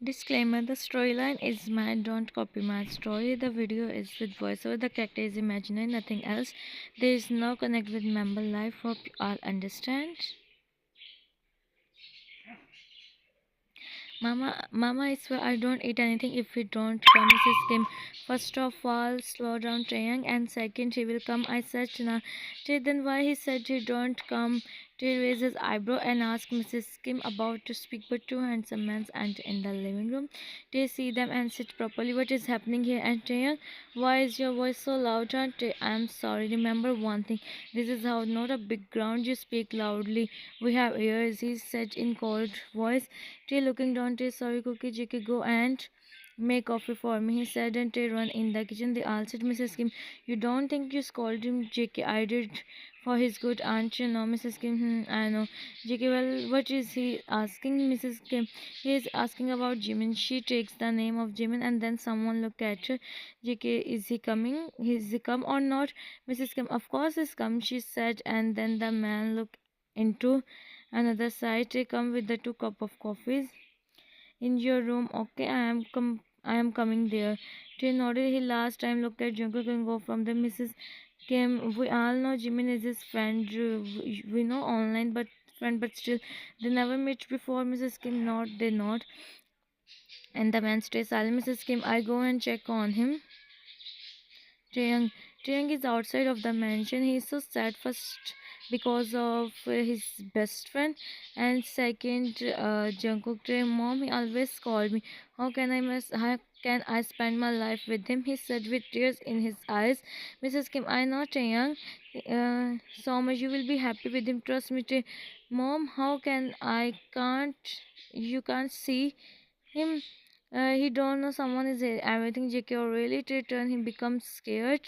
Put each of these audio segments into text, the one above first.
Disclaimer: the storyline is mad, don't copy my story. The video is with voiceover, the character is imaginary, nothing else. There is no connect with member life. Hope you all understand. Mama, I swear I don't eat anything if we don't come, Mrs. Kim. First of all, slow down, Taeyang, and second, she will come. I said, nah. Then why he said he don't come? He raised his eyebrow and asked Mrs. Kim about to speak, but two handsome men enter in the living room. They see them and sit properly. What is happening here? And Taeyang, why is your voice so loud? I'm sorry. Remember one thing. This is how not a big ground. You speak loudly. We have ears, he said in cold voice. Tay looking down, Tay, sorry, Cookie, JK, go and make coffee for me, he said, and Tay run in the kitchen. They all said, Mrs. Kim, you don't think you scolded him, JK? I did for his good, aren't you? No, Mrs. Kim, I know. JK, well, what is he asking, Mrs. Kim? He is asking about Jimin. She takes the name of Jimin, and then someone look at her. JK, is he coming? Is he come or not? Mrs. Kim, of course he's come, she said, and then the man looked into another side. They come with the 2 cup of coffees in your room. Okay, I am coming there. They nodded. He last time looked at Jungkook and go from the Mrs. Kim. We all know Jimin is his friend. We know online, but friend, but still they never met before. Mrs. Kim not they not, and the man stays silent. Mrs. Kim, I go and check on him. Taeyang. Taeyang is outside of the mansion. He is so sad, first because of his best friend, and second, Jungkook. Tae, mom, he always called me. How can I spend my life with him? He said with tears in his eyes. Mrs. Kim, I know Taeyang. So much you will be happy with him. Trust me, Tae. Mom, how can I can't? You can't see him. He don't know someone is everything. JK or really to turn he becomes scared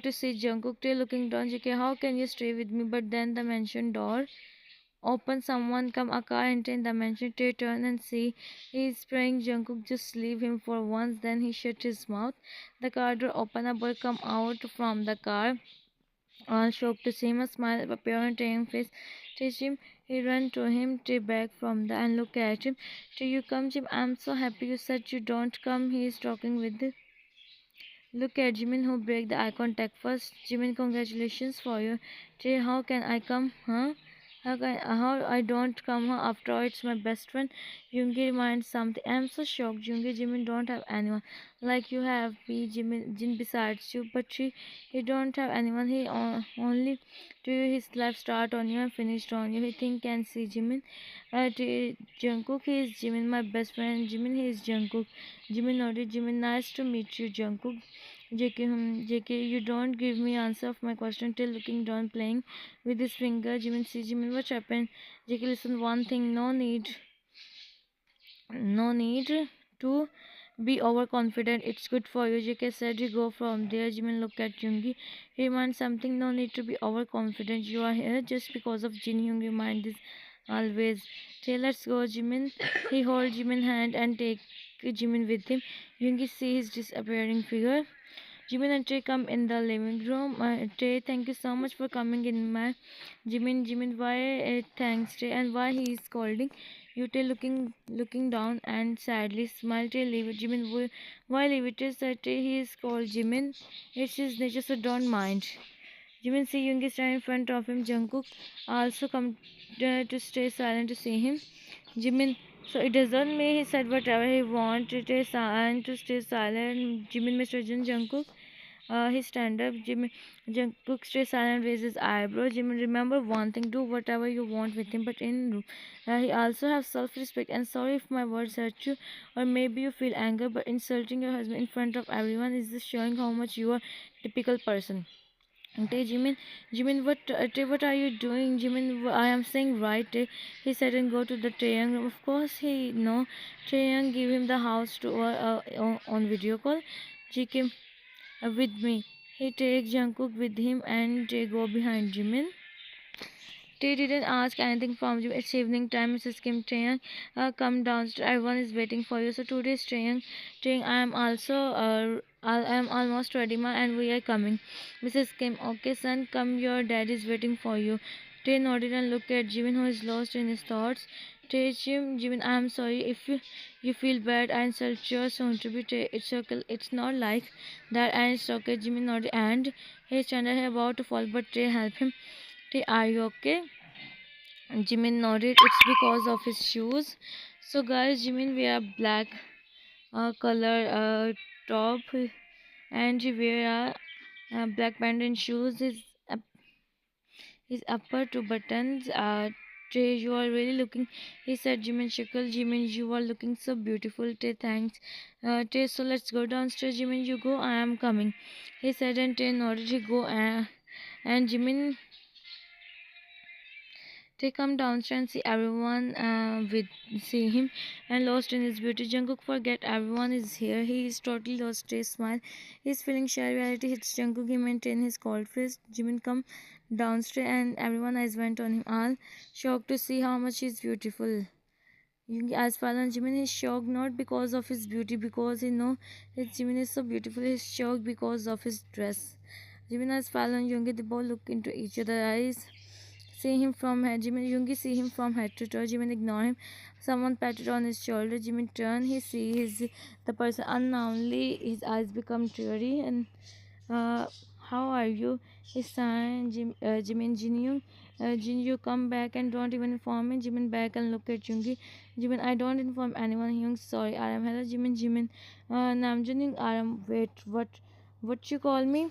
to see Jungkook Tae looking down. JK, how can you stay with me? But then the mansion door open, someone come a car enter in the mansion. Tae turn and see he's praying Jungkook just leave him for once. Then he shut his mouth. The car door open, a boy come out from the car. All shocked to see him, a smile appear on Taeyang's face. Teach him, he ran to him, to back from the and look at him. Do you come, Jim? I'm so happy you said you don't come. He is talking with the look at Jimin who break the eye contact first. Jimin, congratulations for you. Tay, how can I come? Huh? How I don't come? Huh? After all, it's my best friend. Yoongi reminds something. I'm so shocked. Yoongi, Jimin don't have anyone like you have me. Jin besides you, but he don't have anyone. He only to you his life start on you and finished on you. He think can see Jimin. Jungkook, he is Jimin, my best friend. Jimin, he is Jungkook. Jimin nodded. Jimin, nice to meet you, Jungkook. JK, you don't give me answer of my question till looking down, playing with his finger. Jimin, what happened? JK, listen, one thing, no need to be overconfident. It's good for you. JK said you go from there. Jimin looked at Yoongi. He reminds something, no need to be overconfident. You are here just because of Jin. Yoongi mind this always. Okay, let's go, Jimin. He hold Jimin hand and take Jimin with him. Yoongi see his disappearing figure. Jimin and Trey come in the living room. Trey, thank you so much for coming in my Jimin, why thanks Trey, and why he is scolding you? Trey looking down and sadly smile. Trey, leave it. Jimin, why leave it? Trey said he is called Jimin. It's his nature, so don't mind. Jimin see Yoongi stand in front of him. Jungkook also come to stay silent to see him. Jimin, so it doesn't mean he said whatever he wanted. It is and to stay silent. Jimin, Mr. Jungkook. He stand up. Jungkook stay silent, raises eyebrow. Jimin, remember one thing: do whatever you want with him, but in he also have self-respect. And sorry if my words hurt you, or maybe you feel anger, but insulting your husband in front of everyone is just showing how much you are typical person. Okay, what are you doing, Jimin? I am saying right. He said and go to the Taeyang room. Of course, he no. Taeyang give him the house to on video call. JK with me. He take Jungkook with him and they go behind Jimin. They didn't ask anything from you. It's evening time, Mrs. Kim. Taeyang, come downstairs. Everyone is waiting for you. So today's Taeyang, I am also I am almost ready, ma, and we are coming. Mrs. Kim, okay, son, come. Your dad is waiting for you. Tay nodded and looked at Jimin, who is lost in his thoughts. Jimin, I'm sorry if you feel bad and insult your soon to be it's okay. It's not like that and it's okay. Jimin nodded and he's about to fall, but Tay help him. Tay, are you okay? Jimin nodded. It's because of his shoes. So guys, Jimin wear black color top and he wear black pant and shoes. His upper two buttons. Tay, you are really looking. He said, Jimin Shakal. Jimin, you are looking so beautiful. Tay, thanks. Tay, so let's go downstairs. Jimin, you go. I am coming. He said, and Tay nodded. He go. And Jimin, they come downstairs and see everyone with see him and lost in his beauty. Jungkook forget everyone is here. He is totally lost his smile. He's feeling shy. Reality hits Jungkook. He maintain his cold face. Jimin come downstairs and everyone eyes went on him. All shocked to see how much he's beautiful. As far as Jimin is shocked not because of his beauty, because he know that Jimin is so beautiful. He's shocked because of his dress. Jimin as far as Yoongi, they both look into each other's eyes. See him from head. Jimin Yoongi see him from head to toe. Jimin ignore him. Someone patted on his shoulder. Jimin turn. He sees the person unknowingly. His eyes become teary and uh, how are you? His son Jimin Jinyoong. Jinyu come back and don't even inform me. Jimin back and look at Yoongi. Jimin, I don't inform anyone. Young, sorry. I am hello Jimin. Namjoon, I am wait. What you call me?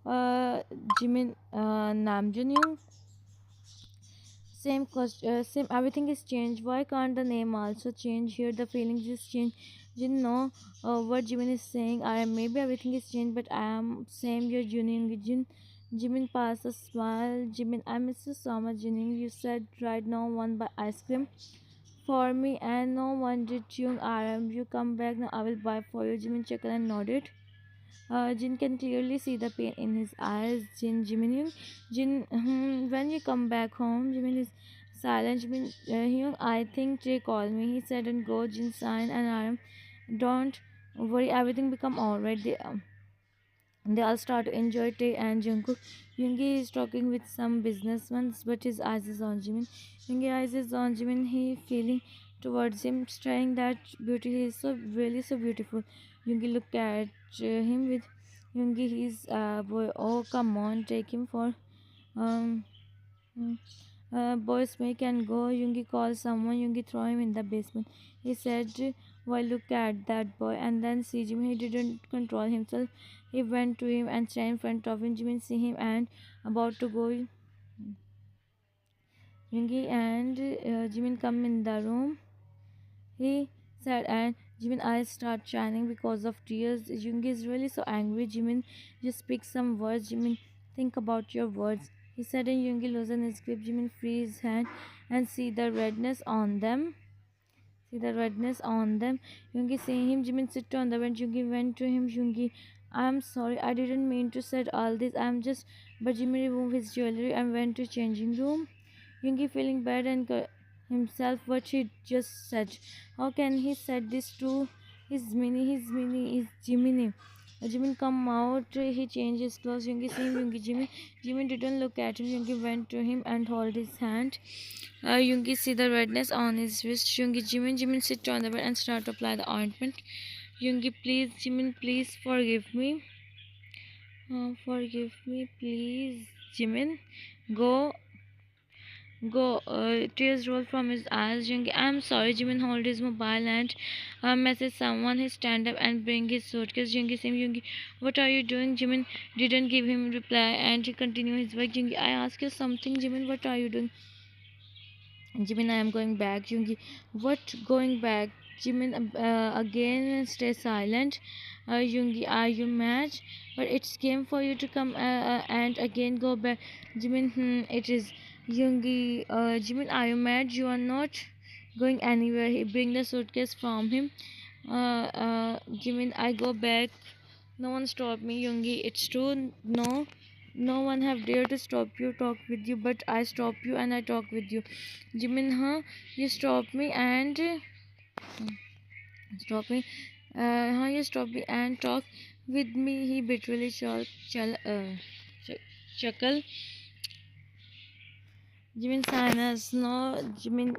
Jimin. Namjoon. Same, everything is changed. Why can't the name also change? Here the feelings is changed. Didn't know what Jimin is saying. I am maybe everything is changed, but I am same. Your Jimin pass a smile. Jimin, I miss you so much. Jimin, you said right now one buy ice cream for me, and no one did. Jung, I am. You come back now. I will buy for you. Jimin checked and nodded. Jin can clearly see the pain in his eyes. When you come back home, Jimin is silent. Hyung, I think Jay called me. He said, and go, Jin sign, and I am. Don't worry, everything become alright. They all start to enjoy Tae and Jungkook. Yoongi is talking with some businessmen, but his eyes is on Jimin. Yoongi eyes is on Jimin. He feeling towards him, staring that beauty. He is so really so beautiful. Yoongi look at him with Yoongi. He's boy. Oh come on, take him for um. mm, boys make and go. Yoongi calls someone. Yoongi throw him in the basement. He said, "Why look at that boy?" And then see Jimin. He didn't control himself. He went to him and stand in front of him. Jimin see him and about to go. Yoongi and Jimin come in the room. He said, and Jimin eyes start shining because of tears. Yoongi is really so angry. Jimin, just speak some words. Jimin, think about your words. He said, and Yoongi loosen his grip. Jimin free his hand and see the redness on them. See the redness on them. Yoongi seeing him. Jimin sit on the bench. Yoongi went to him. Yoongi, I'm sorry. I didn't mean to say all this. I'm just. But Jimin removed his jewelry and went to changing room. Yoongi feeling bad and himself what he just said. How can he said this to his Jiminy? Jimin come out, he changed his clothes. Yoongi seen Yoongi Jimin. Jimin didn't look at him. Yoongi went to him and hold his hand. Yoongi see the redness on his wrist. Jimin sit on the bed and start to apply the ointment. Yoongi, please, Jimin, please forgive me. Forgive me, please, Jimin. Go tears roll from his eyes. I'm sorry. Jimin hold his mobile and message someone. He stand up and bring his suitcase. Yoongi, what are you doing? Jimin didn't give him reply and he continue his work. Yoongi, I ask you something. Jimin, what are you doing? Jimin, I am going back. Yoongi, what going back? Jimin again stay silent. Yoongi, are you mad? But it's game for you to come and again go back. Jimin, it is. Yoongi, Jimin, are you mad? You are not going anywhere. He bring the suitcase from him. Jimin, I go back. No one stop me. Yoongi, it's true. No one have dared to stop you, talk with you, but I stop you and I talk with you. Jimin, you stop me and stop me. You stop me and talk with me. He bitterly chuckle. Jimin silence. No, Jimin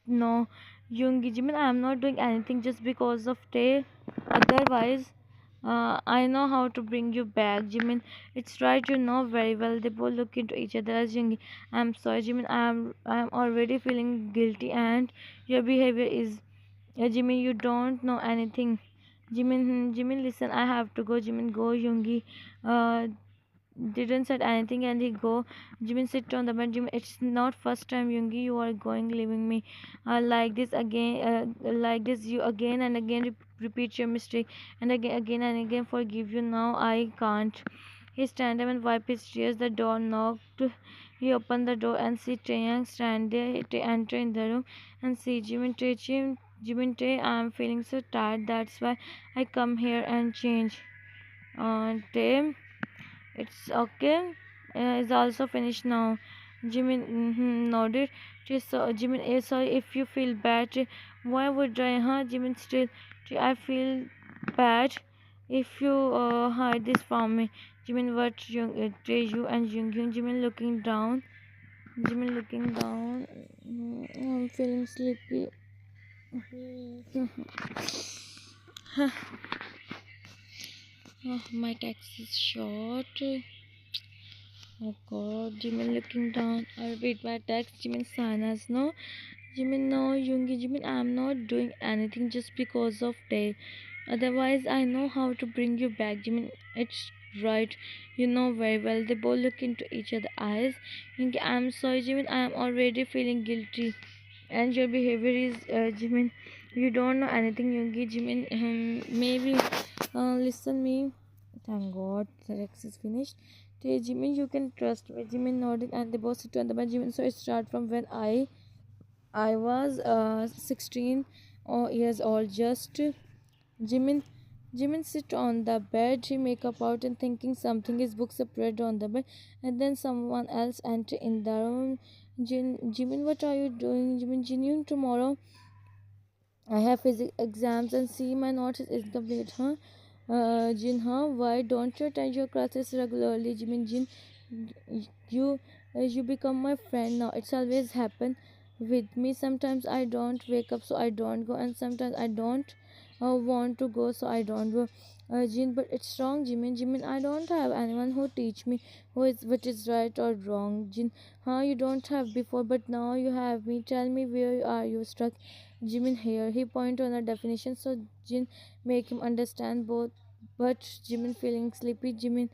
no, Yoongi, Jimin, I am not doing anything just because of Tay. Otherwise, I know how to bring you back, Jimin. It's right, you know very well. They both look into each other as Yoongi. I'm sorry, Jimin. I'm already feeling guilty, and your behavior is. Jimin, you don't know anything. Jimin, Jimin, listen. I have to go. Jimin, go, Yoongi. Uh, didn't said anything and he go. Jimin sit on the bed. Jimin, it's not first time, Yoongi, you are going leaving me like this again, like this you again and again repeat your mistake and again and again forgive you. Now I can't. He stand up and wipe his tears. The door knocked. He opened the door and see Taeyang stand there. He enter in the room and see Jimin. Jimin Tae, I'm feeling so tired, that's why I come here and change. Tae, it's okay. It's also finished now. Jimin nodded. Jimin, sorry if you feel bad. Why would I, huh? Jimin still. I feel bad if you hide this from me. Jimin, what you and Jung Jimin looking down. Jimin looking down. I'm feeling sleepy. Oh, my text is short. Oh god, Jimin looking down. I repeat my text. Jimin Sanas. No, Jimin, no, Yoongi, Jimin, I'm not doing anything just because of Day. Otherwise, I know how to bring you back. Jimin, it's right. You know very well. They both look into each other's eyes. Yoongi, I'm sorry, Jimin. I'm already feeling guilty. And your behavior is, Jimin. You don't know anything, Yoongi. Jimin, maybe listen me. Thank God, the Rex is finished. Hey, Jimin, you can trust me. Jimin nodded, and they both sit on the bed. Jimin, so it start from when I was 16 years old. Just Jimin. Jimin sit on the bed. He make up out and thinking something. His books spread on the bed, and then someone else enter in the room. Jimin, what are you doing? Jimin, Jinyun, tomorrow I have physics exams and see my notes is incomplete, huh? Jin, huh? Why don't you attend your classes regularly, Jimin? Jin, you you become my friend now. It's always happen with me. Sometimes I don't wake up, so I don't go, and sometimes I don't want to go, so I don't go. Jin, but it's wrong, Jimin. Jimin, I don't have anyone who teach me who is what is right or wrong. Jin, huh? You don't have before, but now you have me. Tell me where are you stuck? Jimin here. He point on a definition so Jin make him understand both. But Jimin feeling sleepy. Jin,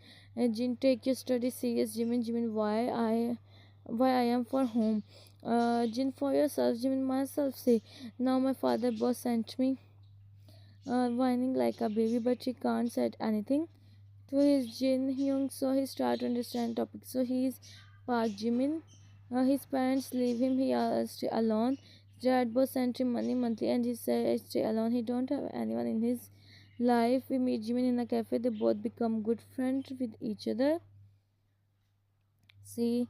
take your study serious. Jimin, why I am for home. Jin, for yourself. Jimin, myself say. Now my father boss sent me whining like a baby, but she can't say anything to his Jin Hyung, so he start to understand topic. So he is Park Jimin. His parents leave him. He stay alone. Dad boss sent him money monthly, and he said I stay alone. He don't have anyone in his life. We meet Jimin in a cafe. They both become good friends with each other. See,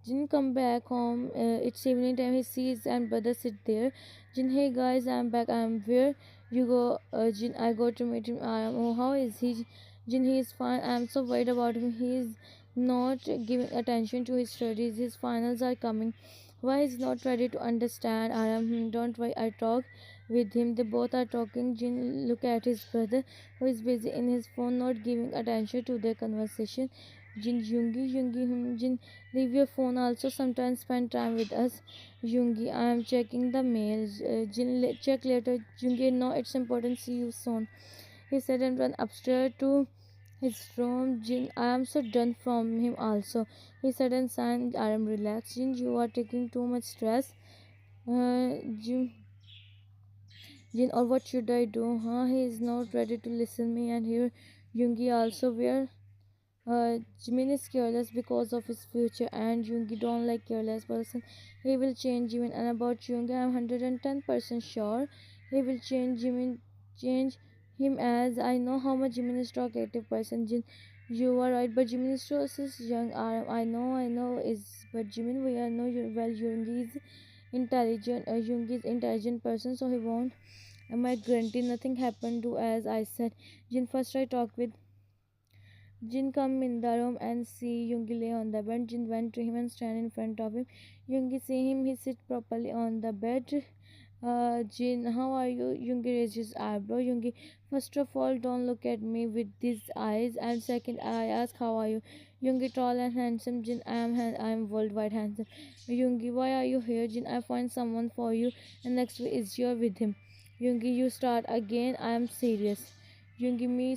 Jin come back home. It's evening time. He sees and brother sit there. Jin, hey guys, I'm back. I'm where you go. Jin, I go to meet him. I am. Oh, how is he? Jin, he is fine. I'm so worried about him. He is not giving attention to his studies. His finals are coming. Why he's not ready to understand? I am. Don't worry. I talk with him. They both are talking. Jin look at his brother, who is busy in his phone, not giving attention to their conversation. Jin, leave your phone also. Sometimes spend time with us. Jungi, I am checking the mails. Check later. Jungi, no, it's important. See you soon. He said and ran upstairs to his room. Jin, I am so done from him also. He said and signed, I am relaxed. Jin, you are taking too much stress. Jin, or what should I do? Huh? He is not ready to listen me and here. Jungi also where Jimin is careless because of his future, and Yoongi don't like careless person. He will change Jimin. And about Yoongi, I'm 110% sure he will change him as I know how much Jimin is talkative person. You are right, but Jimin is so young. I know is but Jimin, we are know you well. Yoongi is intelligent. Yoongi is intelligent person, so he won't. My guarantee nothing happened to as I said. Jin, first I talk with Jin come in the room and see Yoongi lay on the bed. Jin went to him and stand in front of him. Yoongi see him, he sit properly on the bed. Jin, how are you? Yoongi raised his eyebrow. Yoongi, first of all, don't look at me with these eyes. And second, I ask, how are you? Yoongi, tall and handsome. Jin, I am worldwide handsome. Yoongi, why are you here? Jin, I find someone for you. And next week is you're with him. Yoongi, you start again. I am serious. Yoongi, me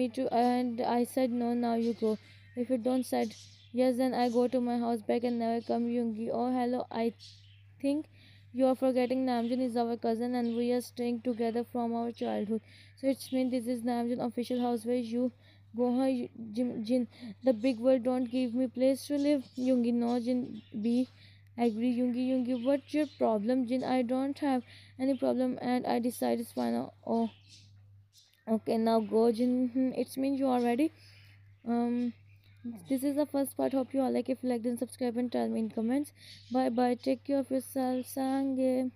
too. And I said, no, now you go. If you don't said yes, then I go to my house back and never come. Yoongi, oh, hello. I think you are forgetting Namjoon is our cousin and we are staying together from our childhood. So it's mean this is Namjoon official house where you go her Jin. The big world don't give me place to live. Yoongi, no, Jin, be agree. Yoongi, what's your problem? Jin, I don't have any problem and I decide it's fine. Oh, okay, now go, Jin. It's mean you are ready. Um, this is the first part. Hope you all like. If you like, then subscribe and tell me in comments. Bye bye. Take care of yourself. Saranghaeeeeeeee.